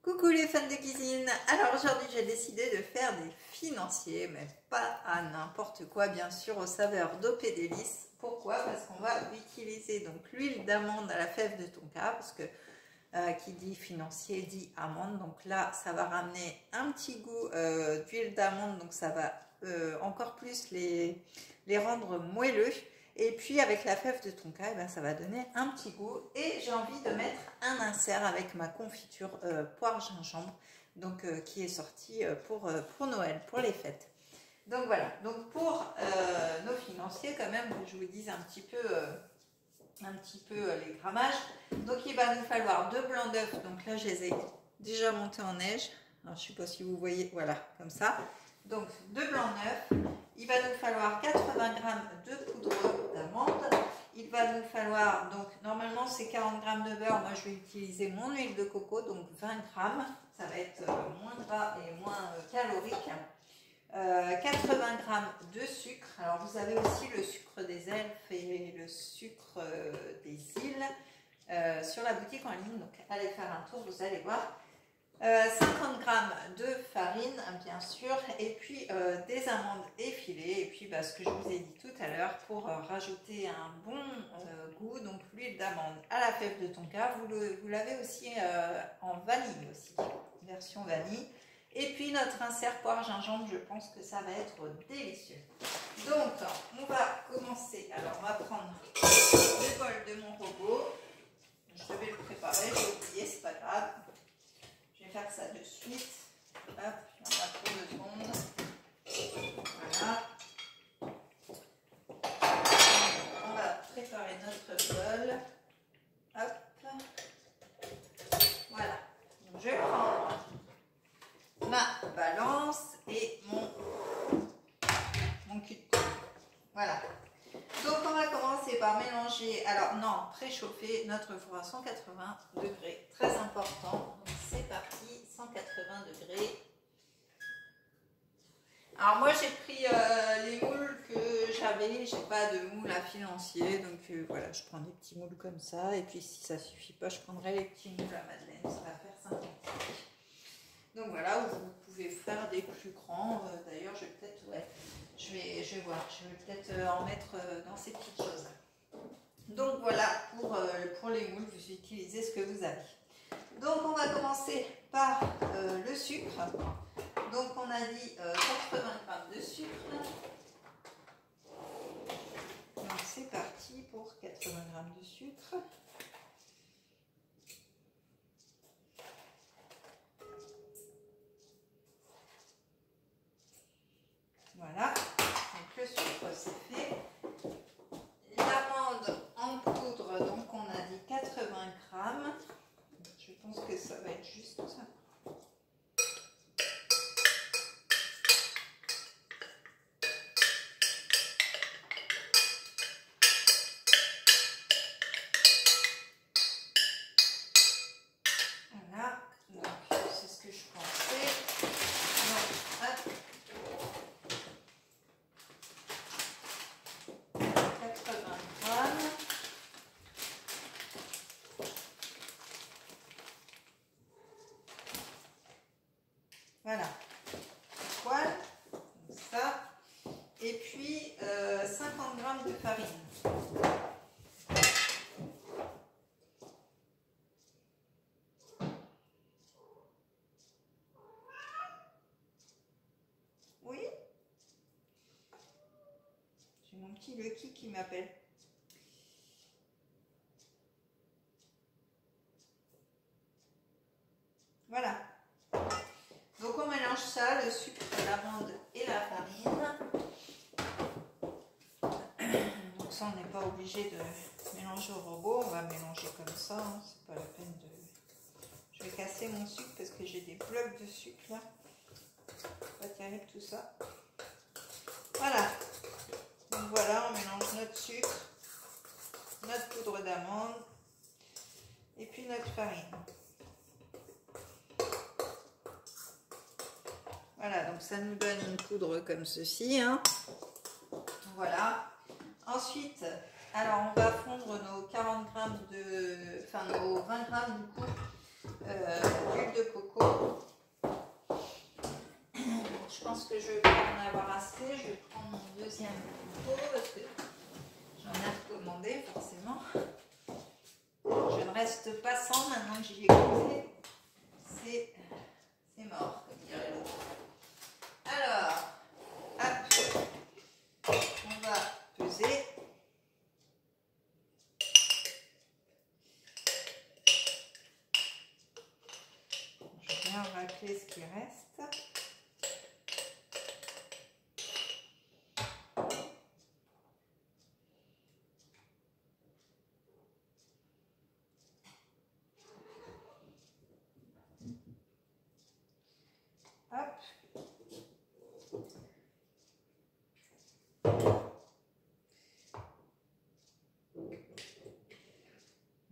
Coucou les fans de cuisine. Alors aujourd'hui j'ai décidé de faire des financiers, mais pas à n'importe quoi, bien sûr, aux saveurs d'OP Délices. Pourquoi? Parce qu'on va utiliser donc l'huile d'amande à la fève de tonka, parce que qui dit financier dit amande. Donc là ça va ramener un petit goût d'huile d'amande, donc ça va encore plus les rendre moelleux. Et puis avec la fève de tonka, eh ben, ça va donner un petit goût. Et j'ai envie de mettre un insert avec ma confiture poire gingembre, donc qui est sortie pour Noël, pour les fêtes. Donc voilà, donc pour nos financiers quand même, je vous dis un petit peu les grammages. Donc il va nous falloir 2 blancs d'œufs, donc là je les ai déjà montés en neige. Alors je ne sais pas si vous voyez, voilà, comme ça. Donc 2 blancs d'œufs. Il va nous falloir 80 g de poudre d'amande. Il va nous falloir, donc normalement c'est 40 g de beurre. Moi je vais utiliser mon huile de coco, donc 20 g. Ça va être moins gras et moins calorique. 80 g de sucre. Alors vous avez aussi le sucre des elfes et le sucre des îles sur la boutique en ligne. Donc allez faire un tour, vous allez voir. 50 g de farine, bien sûr, et puis des amandes effilées, et puis ce que je vous ai dit tout à l'heure, pour rajouter un bon goût, donc l'huile d'amande à la fève de tonka. Vous l'avez aussi en vanille, aussi, version vanille. Et puis notre insert poire gingembre, je pense que ça va être délicieux. Donc on va commencer. Alors on va prendre le bol de mon robot. Je vais le préparer, j'ai oublié, c'est pas grave. Je vais faire ça de suite. Hop, on va pour 2 secondes. Voilà. On va préparer notre bol. Hop. Voilà. Donc, je prends ma balance et mon cul de poing. Voilà. Donc on va commencer par mélanger, alors non, préchauffer notre four à 180 degrés, très important. Donc c'est parti, 180 degrés. Alors moi j'ai pris les moules que j'avais, j'ai pas de moule à financier, donc voilà, je prends des petits moules comme ça, et puis si ça suffit pas, je prendrai les petits moules à Madeleine, ça va faire 50. Donc voilà, vous pouvez faire des plus grands, d'ailleurs je vais peut-être, ouais, je vais voir, je vais peut-être en mettre dans ces petites choses. Donc voilà, pour les moules, vous utilisez ce que vous avez. Donc on va commencer par le sucre. Donc on a dit 80 g de sucre. Donc c'est parti pour 80 g de sucre. Voilà, donc le sucre c'est fait. L'amande en poudre, donc on a dit 80 g. Je pense que ça va être juste ça. Voilà, donc c'est ce que je pensais. Donc, hop. 80 g. Voilà, poil, comme ça. Et puis 50 g de farine. Oui, j'ai mon petit Lucky qui m'appelle. Voilà. Donc on mélange ça, le sucre, l'amande et la farine. Donc ça on n'est pas obligé de mélanger au robot, on va mélanger comme ça, hein. C'est pas la peine de... Je vais casser mon sucre parce que j'ai des blocs de sucre là. Pas terrible tout ça. Voilà. Donc voilà, on mélange notre sucre, notre poudre d'amande et puis notre farine. Voilà, donc ça nous donne une poudre comme ceci, hein. Voilà. Ensuite, alors on va fondre nos 40 g de, enfin nos 20 g du coup d'huile de coco. pense que je vais en avoir assez. Je vais prendre mon deuxième pot parce que j'en ai recommandé forcément. Je ne reste pas sans maintenant que j'y ai goûté. C'est mort, comme dirait l'autre. Alors, hop, on va peser. Je vais bien racler ce qui reste.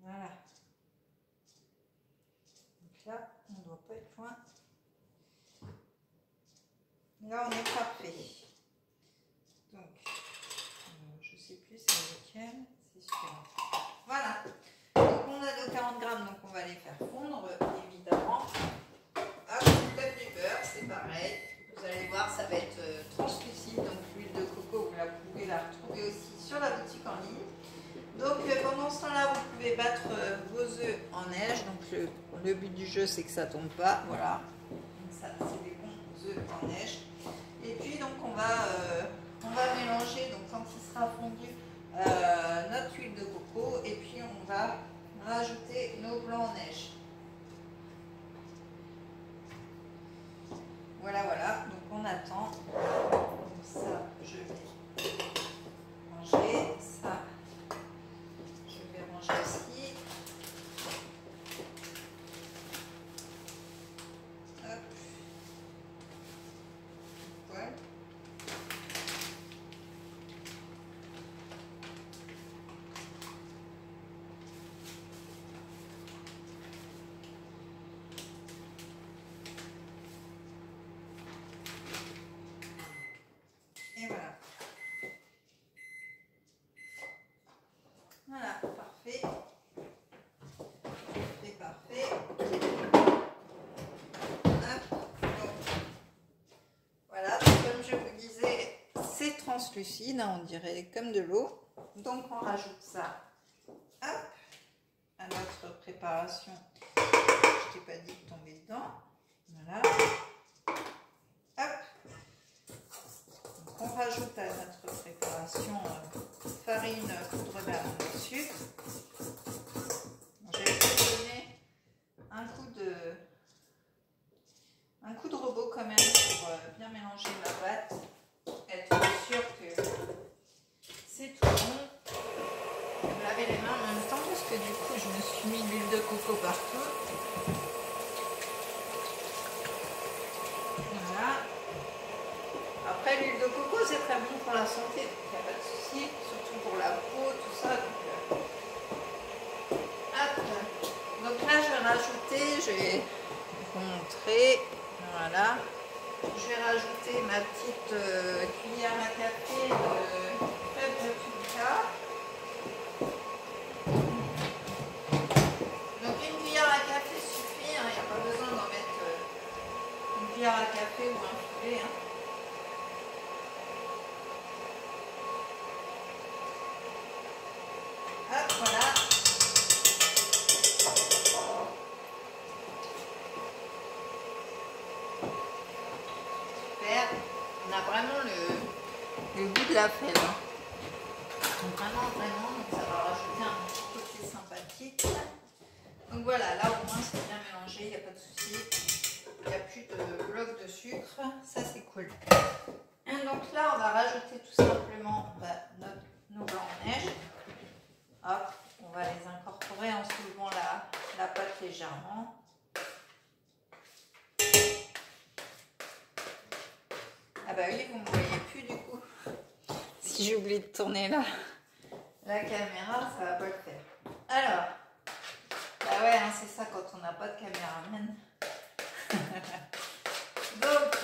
Voilà. Donc là, on ne doit pas être loin. Là, on est parfait. Donc, je ne sais plus c'est lequel. C'est celui-là. Voilà. Donc, on a nos 40 grammes, donc on va les faire fondre, évidemment. Hop, comme du beurre, c'est pareil. Vous allez voir, ça va être translucide. Donc, l'huile de coco, vous pouvez la retrouver aussi sur la boutique en ligne. Donc pendant ce temps-là, vous pouvez battre vos œufs en neige. Donc le but du jeu, c'est que ça tombe pas. Voilà. Donc ça, c'est des bons œufs en neige. Et puis donc on va mélanger. Donc quand il sera fondu, notre huile de coco. Et puis on va rajouter nos blancs en neige. Voilà, voilà. Donc on attend. Donc ça, je vais ranger. Ça. Aussi. Hop. Voilà. Et voilà. Voilà, parfait. Translucide, hein, on dirait comme de l'eau. Donc on rajoute ça hop, à notre préparation. Je t'ai pas dit de tomber dedans. Voilà. Hop. Donc on rajoute à notre préparation farine, poudre d'amande, sucre. Je vais vous donner un coup de robot quand même pour bien mélanger ma pâte. Être sûr que c'est tout bon. Je vais me laver les mains en même temps parce que du coup je me suis mis l'huile de coco partout. Voilà. Après l'huile de coco c'est très bon pour la santé, donc il n'y a pas de souci, surtout pour la peau, tout ça. Donc là je vais rajouter, je vais vous montrer, voilà. Je vais rajouter ma petite cuillère à café de crème paprika. Donc une cuillère à café suffit, hein, il n'y a pas besoin d'en mettre une cuillère à café ou un filet. Hein. Hop, voilà. On a vraiment le goût de la fève. Hein. Donc vraiment, donc ça va rajouter un petit côté sympathique. Donc voilà, là au moins c'est bien mélangé, il n'y a pas de souci. Il n'y a plus de blocs de sucre, ça c'est cool. Et donc là on va rajouter tout simplement nos blancs en neige. Hop, on va les incorporer en soulevant la pâte légèrement. Ah bah oui, vous ne me voyez plus du coup. Si j'ai oublié de tourner la caméra, ça va pas le faire. Alors, bah ouais, hein, c'est ça quand on n'a pas de caméraman. Donc,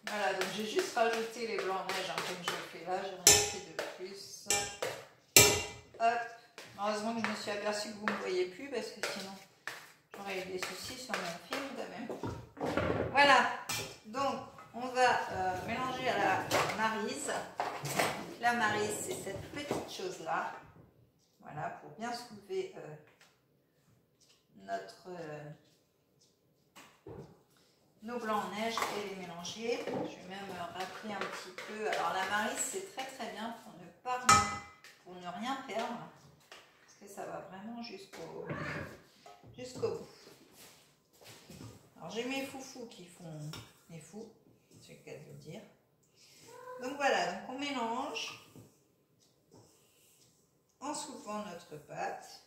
voilà, donc j'ai juste rajouté les blancs en neige, hein, comme je fais là, j'ai rien fait de plus. Hop, heureusement que je me suis aperçue que vous ne me voyez plus, parce que sinon j'aurais eu des soucis sur mon film quand même. Voilà, donc on ça. Voilà, pour bien soulever nos blancs en neige et les mélanger. Je vais même rappeler un petit peu. Alors la Maryse, c'est très très bien pour ne rien perdre. Parce que ça va vraiment jusqu'au bout. Alors j'ai mes foufous qui font les fous, c'est le cas de le dire. Donc voilà, donc on mélange en soulevant notre pâte.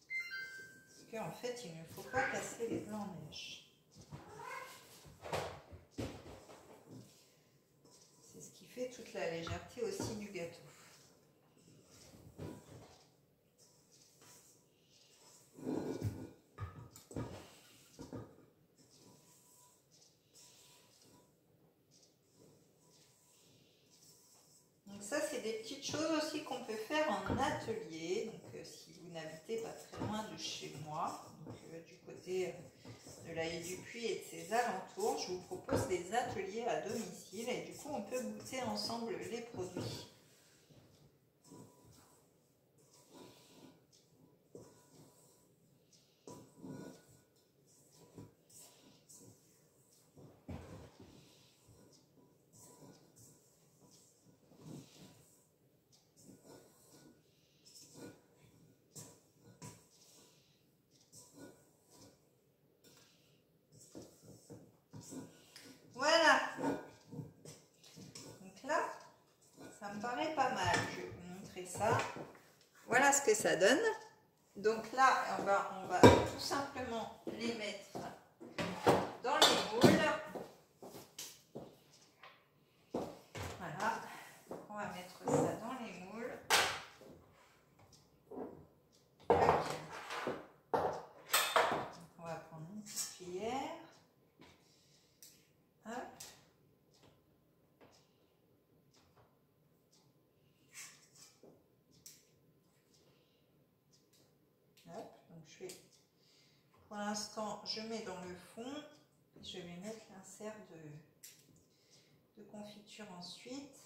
Parce qu'en fait, il ne faut pas casser les blancs en neige. C'est ce qui fait toute la légèreté aussi du gâteau. Donc ça, c'est des petites choses aussi qu'on peut faire en atelier. Donc si vous n'habitez pas très loin de chez moi, donc, du côté de la Haie du Puy et de ses alentours, je vous propose des ateliers à domicile et du coup, on peut goûter ensemble les produits. Voilà, donc là, ça me paraît pas mal. Je vais vous montrer ça. Voilà ce que ça donne. Donc là, on va tout simplement les mettre dans les moules. Voilà, donc on va mettre ça dans les moules. Donc on va prendre une petite cuillère. Hop. Hop. Donc je vais, pour l'instant, je mets dans le fond. Je vais mettre l'insert de confiture ensuite.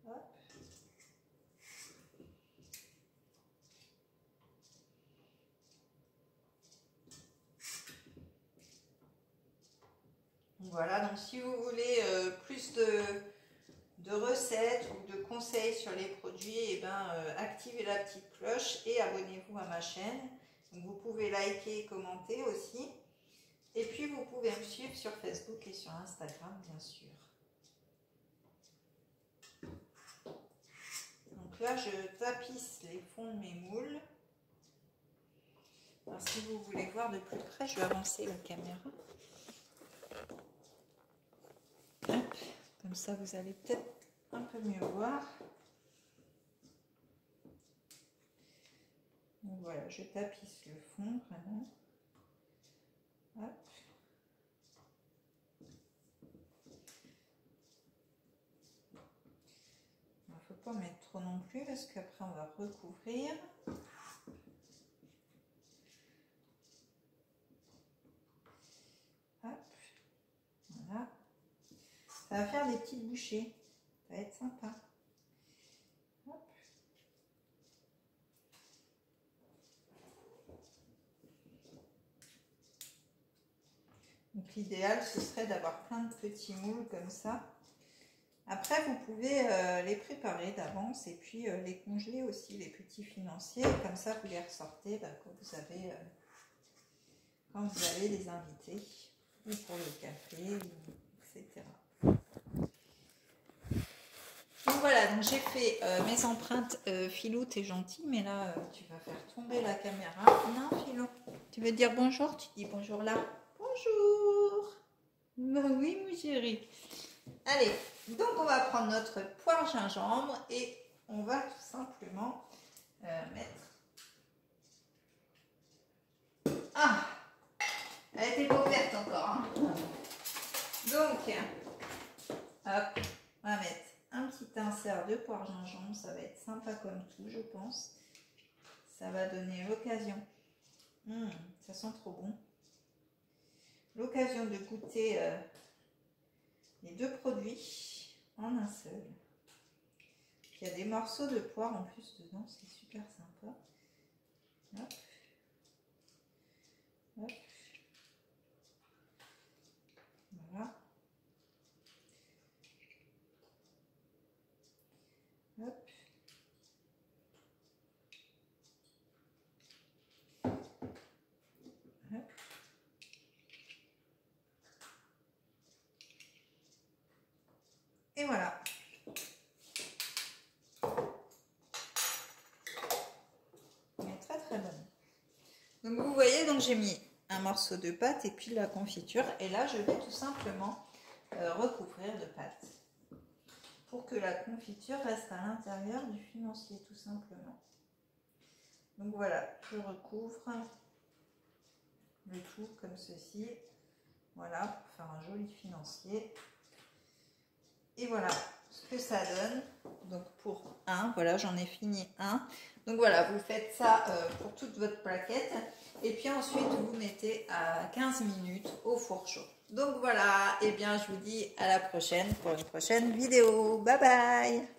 Hop. Voilà, donc si vous voulez plus de recettes ou de conseils sur les produits, eh ben, activez la petite cloche et abonnez-vous à ma chaîne. Donc, vous pouvez liker et commenter aussi. Et puis vous pouvez me suivre sur Facebook et sur Instagram, bien sûr. Donc là, je tapisse les fonds de mes moules. Alors, si vous voulez voir de plus près, je vais avancer la caméra. Hop, comme ça, vous allez peut-être un peu mieux voir. Donc voilà, je tapisse le fond vraiment. Hop. Il ne faut pas mettre trop non plus parce qu'après on va recouvrir. Hop. Voilà. Ça va faire des petites bouchées. Ça va être sympa. Hop. Donc l'idéal, ce serait d'avoir plein de petits moules comme ça. Après, vous pouvez les préparer d'avance et puis les congeler aussi, les petits financiers. Comme ça, vous les ressortez quand vous avez des invités, ou pour le café, etc. Donc voilà, donc j'ai fait mes empreintes. Philou, t'es gentil, mais là, tu vas faire tomber la caméra. Non, Philou, tu veux dire bonjour? Tu dis bonjour là. Bonjour. Bah oui, mon chéri. Allez, donc on va prendre notre poire gingembre et on va tout simplement mettre... Ah, elle était pas ouverte encore. Hein. Donc, hop, on va mettre un petit insert de poire gingembre. Ça va être sympa comme tout, je pense. Ça va donner l'occasion. Ça sent trop bon. l'occasion de goûter les deux produits en un seul. Il y a des morceaux de poire en plus dedans, c'est super sympa. Hop. Hop. Voilà. Hop. Hop. Et voilà. Elle est très très bonne. Donc vous voyez, donc j'ai mis un morceau de pâte et puis de la confiture. Et là, je vais tout simplement recouvrir de pâte pour que la confiture reste à l'intérieur du financier, tout simplement. Donc voilà, je recouvre le tout comme ceci. Voilà, pour faire un joli financier. Et voilà ce que ça donne. Donc pour un, voilà, j'en ai fini un. Donc voilà, vous faites ça pour toute votre plaquette. Et puis ensuite, vous mettez à 15 minutes au four chaud. Donc voilà, et bien je vous dis à la prochaine pour une prochaine vidéo. Bye bye!